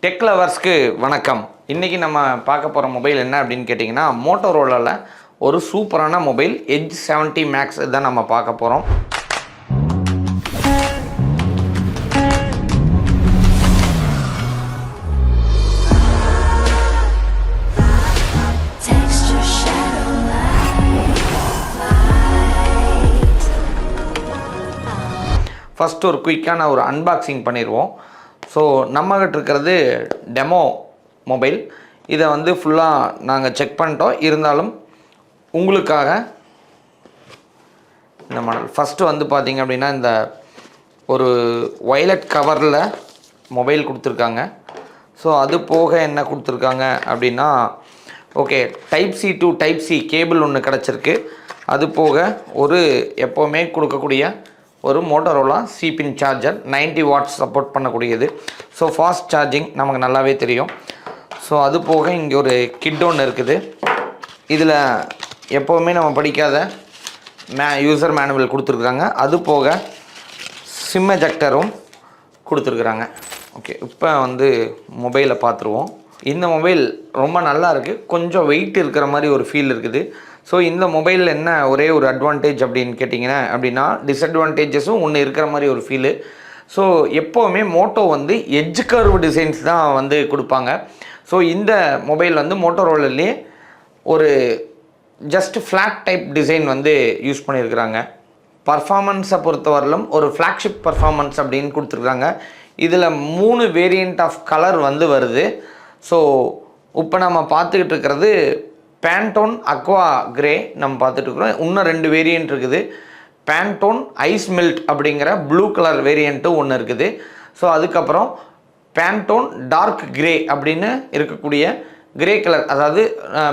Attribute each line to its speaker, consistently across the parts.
Speaker 1: Tech லவர்ஸ்க்கு வணக்கம். இன்றைக்கி நம்ம பார்க்க போகிற மொபைல் என்ன அப்படின்னு கேட்டிங்கன்னா, மோட்டோரோலாவில் ஒரு சூப்பரான மொபைல் எட்ஜ் 70 மேக்ஸ் தான் நம்ம பார்க்க போகிறோம். ஃபஸ்ட்டு ஒரு குயிக்கான ஒரு அன்பாக்சிங் பண்ணிடுவோம். ஸோ நம்மகிட்ட இருக்கிறது டெமோ மொபைல். இதை வந்து ஃபுல்லாக நாங்கள் செக் பண்ணிட்டோம். இருந்தாலும் உங்களுக்காக இந்த மாடல் ஃபஸ்ட்டு வந்து பார்த்திங்க அப்படின்னா, இந்த ஒரு வயலட் கவரில் மொபைல் கொடுத்துருக்காங்க. ஸோ அது போக என்ன கொடுத்துருக்காங்க அப்படின்னா, okay, type C to type C cable ஒன்று கிடச்சிருக்கு. அது போக ஒரு எப்போவுமே கொடுக்கக்கூடிய ஒரு மோட்டோரோலா சிபின் சார்ஜர் 90 வாட்ஸ் சப்போர்ட் பண்ணக்கூடியது. ஸோ ஃபாஸ்ட் சார்ஜிங் நமக்கு நல்லாவே தெரியும். ஸோ அது போக இங்கே ஒரு கிட் ஒன்று இருக்குது. இதில் எப்போவுமே நம்ம படிக்காத யூசர் மேனுவல் கொடுத்துருக்குறாங்க. அது போக சிம் எஜெக்டரும் கொடுத்துருக்குறாங்க. ஓகே, இப்போ வந்து மொபைலை பார்த்துருவோம். இந்த மொபைல் ரொம்ப நல்லா இருக்குது. கொஞ்சம் வெயிட் இருக்கிற மாதிரி ஒரு ஃபீல் இருக்குது. ஸோ இந்த மொபைலில் என்ன ஒரே ஒரு அட்வான்டேஜ் அப்படின்னு கேட்டிங்கன்னா அப்படின்னா, டிஸ்அட்வான்டேஜஸும் ஒன்று இருக்கிற மாதிரி ஒரு ஃபீலு. ஸோ எப்போவுமே மோட்டோ வந்து எட்ஜ் கர்வ் டிசைன்ஸ் தான் வந்து கொடுப்பாங்க. ஸோ இந்த மொபைல் வந்து மோட்டோரோலாலே ஒரு ஜஸ்ட் ஃப்ளாட் டைப் டிசைன் வந்து யூஸ் பண்ணியிருக்கிறாங்க. பர்ஃபார்மன்ஸை பொறுத்தவரையிலும் ஒரு ஃப்ளாக்ஷிப் பர்ஃபார்மன்ஸ் அப்படின்னு கொடுத்துருக்காங்க. இதில் 3 வேரியண்ட் ஆஃப் கலர் வந்து வருது. ஸோ இப்போ நம்ம பார்த்துக்கிட்டு இருக்கிறது பேண்டோன் அக்வா கிரே நம்ம பார்த்துட்ருக்குறோம். இன்னும் 2 வேரியண்ட் இருக்குது. பேண்டோன் ஐஸ் மெல்ட் அப்படிங்கிற ப்ளூ கலர் வேரியண்ட்டும் ஒன்று இருக்குது. ஸோ அதுக்கப்புறம் பேண்டோன் டார்க் கிரே அப்படின்னு இருக்கக்கூடிய கிரே கலர், அதாவது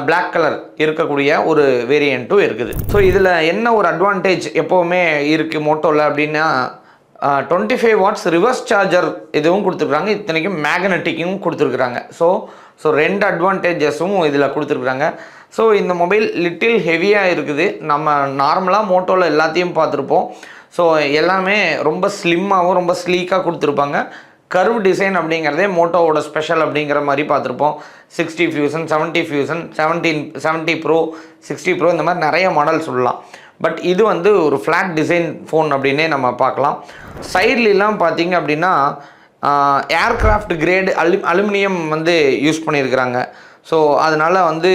Speaker 1: பிளாக் கலர் இருக்கக்கூடிய ஒரு வேரியண்ட்டும் இருக்குது. ஸோ இதில் என்ன ஒரு அட்வான்டேஜ் எப்போவுமே இருக்குது மோட்டோவில் அப்படின்னா, 25 வாட்ஸ் ரிவர்ஸ் சார்ஜர் இதுவும் கொடுத்துருக்குறாங்க. இத்தனைக்கும் மேக்னெட்டிக்கும் கொடுத்துருக்குறாங்க. ஸோ 2 அட்வான்டேஜஸும் இதில் கொடுத்துருக்குறாங்க. ஸோ இந்த மொபைல் லிட்டில் ஹெவியாக இருக்குது. நம்ம நார்மலாக மோட்டோவில் எல்லாத்தையும் பார்த்துருப்போம். ஸோ எல்லாமே ரொம்ப ஸ்லிம்மாகவும் ரொம்ப ஸ்லீக்காக கொடுத்துருப்பாங்க. கர்வ் டிசைன் அப்படிங்கிறதே மோட்டோவோட ஸ்பெஷல் அப்படிங்கிற மாதிரி பார்த்துருப்போம். 60 ஃபியூசன், 70 ஃபியூசன், 70 ப்ரோ, 60 ப்ரோ, இந்த மாதிரி நிறைய மாடல் சொல்லலாம். பட் இது வந்து ஒரு ஃப்ளாட் டிசைன் ஃபோன் அப்படின்னே நம்ம பார்க்கலாம். சைட்லாம் பார்த்திங்க அப்படின்னா ஏர்க்ராஃப்ட் கிரேடு அலுமினியம் வந்து யூஸ் பண்ணியிருக்கிறாங்க. ஸோ அதனால் வந்து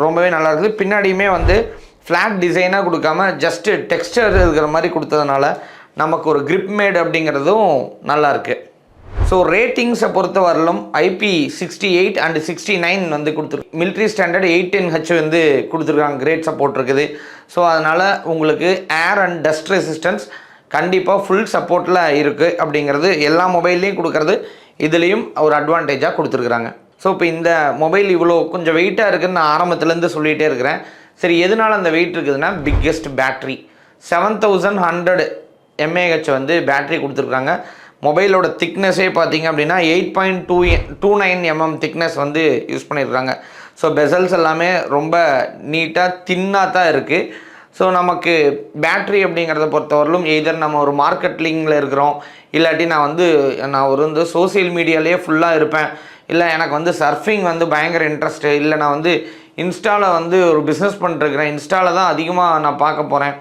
Speaker 1: ரொம்பவே நல்லா இருக்குது. பின்னாடியுமே வந்து ஃப்ளாட் டிசைனாக கொடுக்காம ஜஸ்ட்டு டெக்ஸ்டர் இருக்கிற மாதிரி கொடுத்ததுனால நமக்கு ஒரு கிரிப் மேட் அப்படிங்கிறதும் நல்லாயிருக்கு. ஸோ ரேட்டிங்ஸை பொறுத்த வரலும் IP68 அண்ட் 69 வந்து கொடுத்துருக்கு. மிலிட்ரி ஸ்டாண்டர்ட் 810H வந்து கொடுத்துருக்காங்க. கிரேட் சப்போர்ட் இருக்குது. ஸோ அதனால் உங்களுக்கு ஏர் அண்ட் டஸ்ட் ரெசிஸ்டன்ஸ் கண்டிப்பாக ஃபுல் சப்போர்ட்டில் இருக்குது அப்படிங்கிறது எல்லா மொபைல்லையும் கொடுக்குறது இதுலேயும் ஒரு அட்வான்டேஜாக கொடுத்துருக்குறாங்க. ஸோ இப்போ இந்த மொபைல் இவ்வளோ கொஞ்சம் வெயிட்டாக இருக்குதுன்னு நான் ஆரம்பத்துலேருந்து சொல்லிகிட்டே இருக்கிறேன். சரி, எதனால் அந்த வெயிட் இருக்குதுன்னா, பிக்கெஸ்ட் பேட்ரி 7100 mAh வந்து பேட்ரி கொடுத்துருக்குறாங்க. மொபைலோட திக்னஸே பார்த்திங்க அப்படின்னா 8.29 mm திக்னஸ் வந்து யூஸ் பண்ணியிருக்காங்க. ஸோ பெசல்ஸ் எல்லாமே ரொம்ப நீட்டாக தின்னாக தான் இருக்குது. ஸோ நமக்கு பேட்ரி அப்படிங்கிறத பொறுத்தவரையிலும் எய்தர் நம்ம ஒரு மார்க்கெட்டிங்கில் இருக்கிறோம், இல்லாட்டி நான் ஒரு சோசியல் மீடியாலேயே ஃபுல்லாக இருப்பேன், இல்லை எனக்கு வந்து சர்ஃபிங் வந்து பயங்கர இன்ட்ரெஸ்ட்டு, இல்லை நான் வந்து இன்ஸ்டாவில் வந்து ஒரு பிஸ்னஸ் பண்ணிட்டுருக்கிறேன், இன்ஸ்டாவில் தான் அதிகமாக நான் பார்க்க போகிறேன்,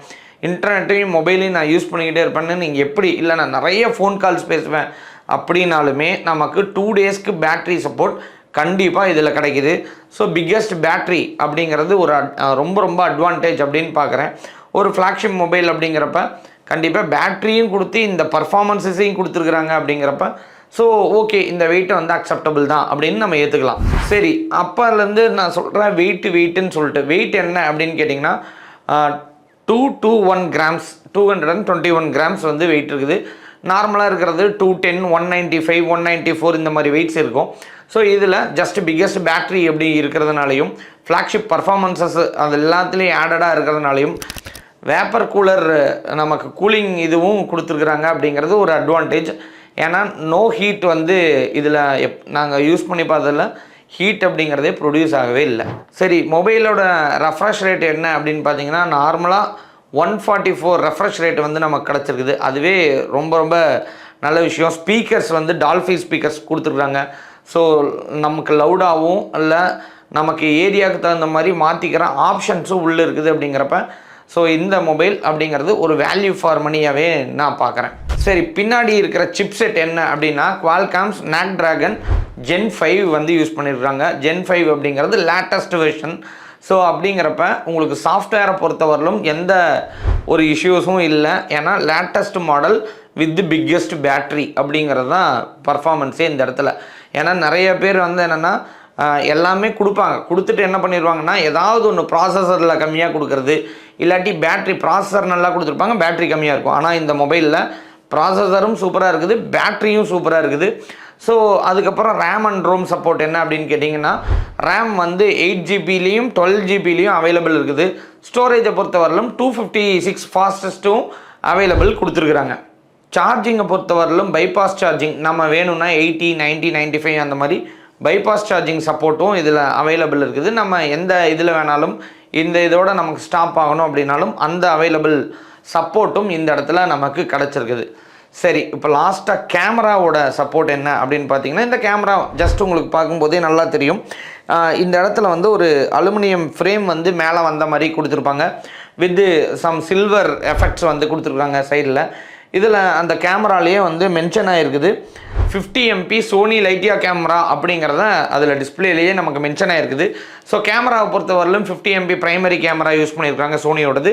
Speaker 1: இன்டர்நெட்டையும் மொபைலையும் நான் யூஸ் பண்ணிக்கிட்டே இருப்பேன்னு நீங்கள் எப்படி, இல்லை நான் நிறைய ஃபோன் கால்ஸ் பேசுவேன் அப்படின்னாலுமே நமக்கு 2 டேஸ்க்கு பேட்ரி சப்போர்ட் கண்டிப்பாக இதில் கிடைக்கிது. ஸோ பிக்கெஸ்ட் பேட்ரி அப்படிங்கிறது ஒரு ரொம்ப அட்வான்டேஜ் அப்படின்னு பார்க்குறேன். ஒரு ஃப்ளாக்ஷிப் மொபைல் அப்படிங்கிறப்ப கண்டிப்பாக பேட்ரியும் கொடுத்து இந்த பர்ஃபார்மன்ஸஸையும் கொடுத்துருக்குறாங்க அப்படிங்கிறப்ப ஸோ ஓகே, இந்த வெயிட்டை வந்து அக்செப்டபிள் தான் அப்படின்னு நம்ம ஏற்றுக்கலாம். சரி, அப்போலேருந்து நான் சொல்கிறேன் வெயிட்டுன்னு சொல்லிட்டு. வெயிட் என்ன அப்படின்னு கேட்டிங்கன்னா 221 கிராம்ஸ், 221 கிராம்ஸ் வந்து வெயிட் இருக்குது. நார்மலாக இருக்கிறது 210, 195, 194 இந்த மாதிரி வெயிட்ஸ் இருக்கும். ஸோ இதில் ஜஸ்ட் பிக்கெஸ்ட் பேட்ரி எப்படி இருக்கிறதுனாலையும் ஃப்ளாக்ஷிப் பர்ஃபார்மன்ஸஸ் அது எல்லாத்துலேயும் ஆடடாக இருக்கிறதுனாலையும் வேப்பர் கூலர் நமக்கு கூலிங் இதுவும் கொடுத்துருக்குறாங்க அப்படிங்கிறது ஒரு அட்வான்டேஜ். ஏன்னா நோ ஹீட் வந்து இதில் நாங்கள் யூஸ் பண்ணி பார்த்ததில் ஹீட் அப்படிங்கிறதே ப்ரொடியூஸ் ஆகவே இல்லை. சரி, மொபைலோட ரெஃப்ரெஷ் ரேட் என்ன அப்படின்னு பார்த்தீங்கன்னா, நார்மலாக 144 ரெஃப்ரெஷ் ரேட் வந்து நமக்கு கிடச்சிருக்குது. அதுவே ரொம்ப நல்ல விஷயம். ஸ்பீக்கர்ஸ் வந்து டால்ஃபி ஸ்பீக்கர்ஸ் கொடுத்துருக்குறாங்க. ஸோ நமக்கு லவுடாகவும் இல்லை நமக்கு ஏரியாவுக்கு தகுந்த மாதிரி மாற்றிக்கிற ஆப்ஷன்ஸும் உள்ளே இருக்குது அப்படிங்கிறப்ப ஸோ இந்த மொபைல் அப்படிங்கிறது ஒரு வேல்யூ ஃபார் மணியாகவே நான் பார்க்குறேன். சரி, பின்னாடி இருக்கிற சிப்செட் என்ன அப்படின்னா Qualcomm Snapdragon Gen 5 வந்து யூஸ் பண்ணியிருக்காங்க. Gen 5 அப்படிங்கிறது லேட்டஸ்ட் வெர்ஷன். ஸோ அப்படிங்கிறப்ப உங்களுக்கு சாஃப்ட்வேரை பொறுத்தவரையிலும் எந்த ஒரு இஷ்யூஸும் இல்லை. ஏன்னா latest model with biggest battery அப்படிங்கிறது தான் பர்ஃபார்மன்ஸே இந்த இடத்துல. ஏன்னா நிறைய பேர் வந்து என்னென்னா எல்லாமே கொடுத்துட்டு என்ன பண்ணிடுவாங்கன்னா ஏதாவது ஒன்று ப்ராசஸரில் கம்மியாக கொடுக்குறது, இல்லாட்டி பேட்ரி ப்ராசஸர் நல்லா கொடுத்துருப்பாங்க, பேட்ரி கம்மியாக இருக்கும். ஆனால் இந்த மொபைலில் ப்ராசஸரும் சூப்பராக இருக்குது, பேட்ரியும் சூப்பராக இருக்குது. ஸோ அதுக்கப்புறம் ரேம் அண்ட் ரோம் சப்போர்ட் என்ன அப்படின்னு கேட்டிங்கன்னா ரேம் வந்து 8GB 12GB அவைலபிள் இருக்குது. ஸ்டோரேஜை பொறுத்தவரையிலும் 256 ஃபாஸ்டஸ்ட்டும் அவைலபிள் கொடுத்துருக்குறாங்க. சார்ஜிங்கை பொறுத்தவரையிலும் பைபாஸ் சார்ஜிங் நம்ம வேணும்னா 80, 90, 95 அந்த மாதிரி பைபாஸ் சார்ஜிங் சப்போர்ட்டும் இதில் அவைலபிள் இருக்குது. நம்ம எந்த இதில் வேணாலும் இந்த இதோட நமக்கு ஸ்டாப் ஆகணும் அப்படின்னாலும் அந்த அவைலபிள் சப்போர்ட்டும் இந்த இடத்துல நமக்கு கிடச்சிருக்குது. சரி, இப்போ லாஸ்ட்டாக கேமராவோட சப்போர்ட் என்ன அப்படின்னு பார்த்தீங்கன்னா இந்த கேமரா ஜஸ்ட் உங்களுக்கு பார்க்கும்போதே நல்லா தெரியும். இந்த இடத்துல வந்து ஒரு அலுமினியம் ஃப்ரேம் வந்து மேலே வந்த மாதிரி கொடுத்துருப்பாங்க. வித்து சம் சில்வர் எஃபெக்ட்ஸ் வந்து கொடுத்துருக்காங்க சைடில். இதில் அந்த கேமராலேயே வந்து மென்ஷன் ஆகிருக்குது 50 MP சோனி லைட்டியா கேமரா அப்படிங்கிறத அதில் டிஸ்பிளேலேயே நமக்கு மென்ஷன் ஆகிருக்குது. ஸோ கேமராவை பொறுத்தவரையிலும் 50 MP ப்ரைமரி கேமரா யூஸ் பண்ணியிருக்காங்க சோனியோடது.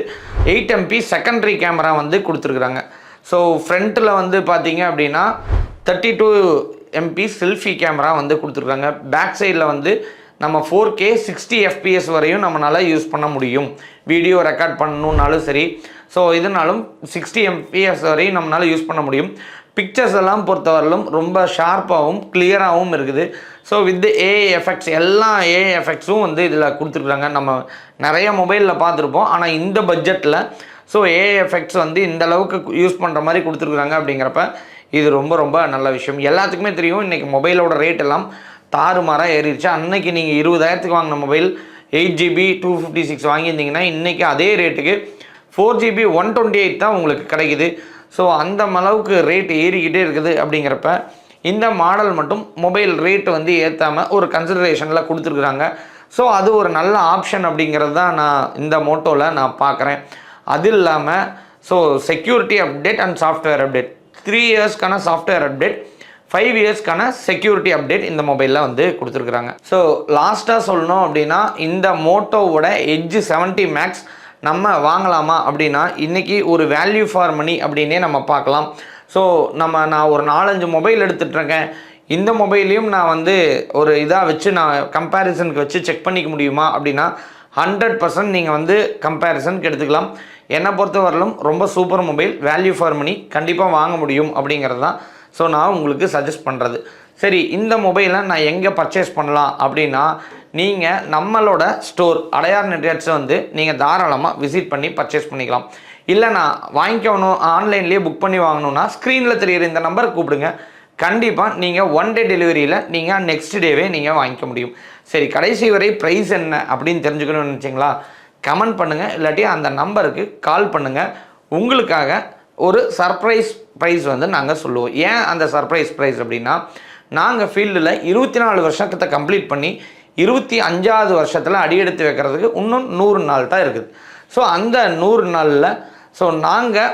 Speaker 1: 8 MP செகண்டரி கேமரா வந்து கொடுத்துருக்குறாங்க. ஸோ ஃப்ரண்ட்டில் வந்து பார்த்தீங்க அப்படின்னா 32 MP செல்ஃபி கேமரா வந்து கொடுத்துருக்காங்க. பேக் சைடில் வந்து நம்ம 4K 60 FPS வரையும் நம்மளால் யூஸ் பண்ண முடியும். வீடியோ ரெக்கார்ட் பண்ணணுன்னாலும் சரி, ஸோ இதனாலும் 60 FPS வரையும் நம்மளால் யூஸ் பண்ண முடியும். பிக்சர்ஸ் எல்லாம் பொறுத்தவரையிலும் ரொம்ப ஷார்ப்பாகவும் கிளியராகவும் இருக்குது. ஸோ வித் ஏஐ எஃபெக்ட்ஸ் எல்லா ஏஐ எஃபெக்ட்ஸும் வந்து இதில் கொடுத்துருக்குறாங்க. நம்ம நிறைய மொபைலில் பார்த்துருப்போம், ஆனால் இந்த பட்ஜெட்டில் ஸோ ஏஐ எஃபெக்ட்ஸ் வந்து இந்த அளவுக்கு யூஸ் பண்ணுற மாதிரி கொடுத்துருக்குறாங்க. அப்படிங்கிறப்ப இது ரொம்ப ரொம்ப நல்ல விஷயம். எல்லாத்துக்குமே தெரியும் இன்றைக்கி மொபைலோட ரேட் எல்லாம் தாறுமாறாக ஏறிடுச்சு. அன்னைக்கு நீங்கள் 20,000க்கு வாங்கின மொபைல் 8GB 256 வாங்கியிருந்தீங்கன்னா இன்றைக்கி அதே ரேட்டுக்கு 4GB 128 தான் உங்களுக்கு கிடைக்குது. ஸோ அந்த அளவுக்கு ரேட் ஏறிக்கிட்டே இருக்குது. அப்படிங்கிறப்ப இந்த மாடல் மட்டும் மொபைல் ரேட்டு வந்து ஏற்றாமல் ஒரு கன்சிடரேஷனில் கொடுத்துருக்குறாங்க. ஸோ அது ஒரு நல்ல ஆப்ஷன் அப்படிங்கிறது தான் நான் இந்த மோட்டோவில் நான் பார்க்குறேன். அது இல்லாமல் so security update and software update 3 இயர்ஸ்க்கான சாஃப்ட்வேர் அப்டேட், 5 இயர்ஸ்க்கான செக்யூரிட்டி அப்டேட் இந்த மொபைலில் வந்து கொடுத்துருக்குறாங்க. ஸோ லாஸ்ட்டாக சொல்லணும் அப்படின்னா இந்த மோட்டோவோட எட்ஜ் 70 மேக்ஸ் நம்ம வாங்கலாமா அப்படின்னா இன்றைக்கி ஒரு வேல்யூ ஃபார் மணி அப்படின்னே நம்ம பார்க்கலாம். ஸோ நான் ஒரு 4-5 மொபைல் எடுத்துகிட்ருக்கேன், இந்த மொபைலையும் நான் வந்து ஒரு இதாக வச்சு நான் கம்பேரிசனுக்கு வச்சு செக் பண்ணிக்க முடியுமா அப்படின்னா 100% நீங்கள் வந்து கம்பேரிசனுக்கு எடுத்துக்கலாம். என்னை பொறுத்தவரையிலும் ரொம்ப super mobile, value for money, கண்டிப்பாக வாங்க முடியும் அப்படிங்கிறது தான் ஸோ நான் உங்களுக்கு சஜஸ்ட் பண்ணுறது. சரி, இந்த மொபைலை நான் எங்கே பர்ச்சேஸ் பண்ணலாம் அப்படின்னா நீங்கள் நம்மளோட ஸ்டோர் அடையார் நெட்வொர்க்ஸை வந்து நீங்கள் தாராளமாக விசிட் பண்ணி பர்ச்சேஸ் பண்ணிக்கலாம். இல்லை நான் வாங்கிக்கணும் ஆன்லைன்லேயே புக் பண்ணி வாங்கணுன்னா ஸ்க்ரீனில் தெரிகிற இந்த நம்பருக்கு கூப்பிடுங்க. கண்டிப்பாக நீங்கள் 1 டே டெலிவரியில் நீங்கள் நெக்ஸ்ட் டேவே நீங்கள் வாங்கிக்க முடியும். சரி, கடைசி வரை ப்ரைஸ் என்ன அப்படின்னு தெரிஞ்சுக்கணும்னு நினச்சிங்களா? கமெண்ட் பண்ணுங்கள், இல்லாட்டி அந்த நம்பருக்கு கால் பண்ணுங்கள். உங்களுக்காக ஒரு சர்ப்ரைஸ் ப்ரைஸ் வந்து நாங்கள் சொல்லுவோம். ஏன் அந்த சர்ப்ரைஸ் ப்ரைஸ் அப்படின்னா நாங்கள் ஃபீல்டில் 24 வருஷத்தை கம்ப்ளீட் பண்ணி 25வது வருஷத்தில் அடியெடுத்து வைக்கிறதுக்கு இன்னும் 100 நாள் தான் இருக்குது. ஸோ அந்த 100 நாளில் ஸோ நாங்கள்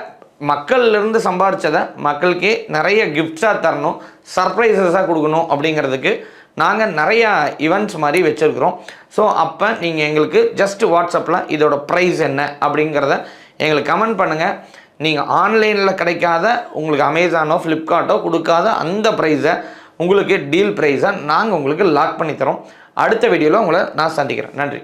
Speaker 1: மக்கள்லேருந்து சம்பாரித்ததை மக்களுக்கே நிறைய கிஃப்ட்ஸாக தரணும், சர்ப்ரைசஸாக கொடுக்கணும். அப்படிங்கிறதுக்கு நாங்கள் நிறையா ஈவெண்ட்ஸ் மாதிரி வச்சுருக்குறோம். ஸோ அப்போ நீங்கள் எங்களுக்கு ஜஸ்ட் வாட்ஸ்அப்பில் இதோட ப்ரைஸ் என்ன அப்படிங்கிறத எங்களுக்கு கமெண்ட் பண்ணுங்கள். நீங்கள் ஆன்லைனில் கிடைக்காத உங்களுக்கு அமேசானோ ஃப்ளிப்கார்ட்டோ கொடுக்காத அந்த ப்ரைஸை உங்களுக்கு டீல் ப்ரைஸை நாங்கள் உங்களுக்கு லாக் பண்ணி தரோம். அடுத்த வீடியோவில் உங்களை நான் சந்திக்கிறேன். நன்றி.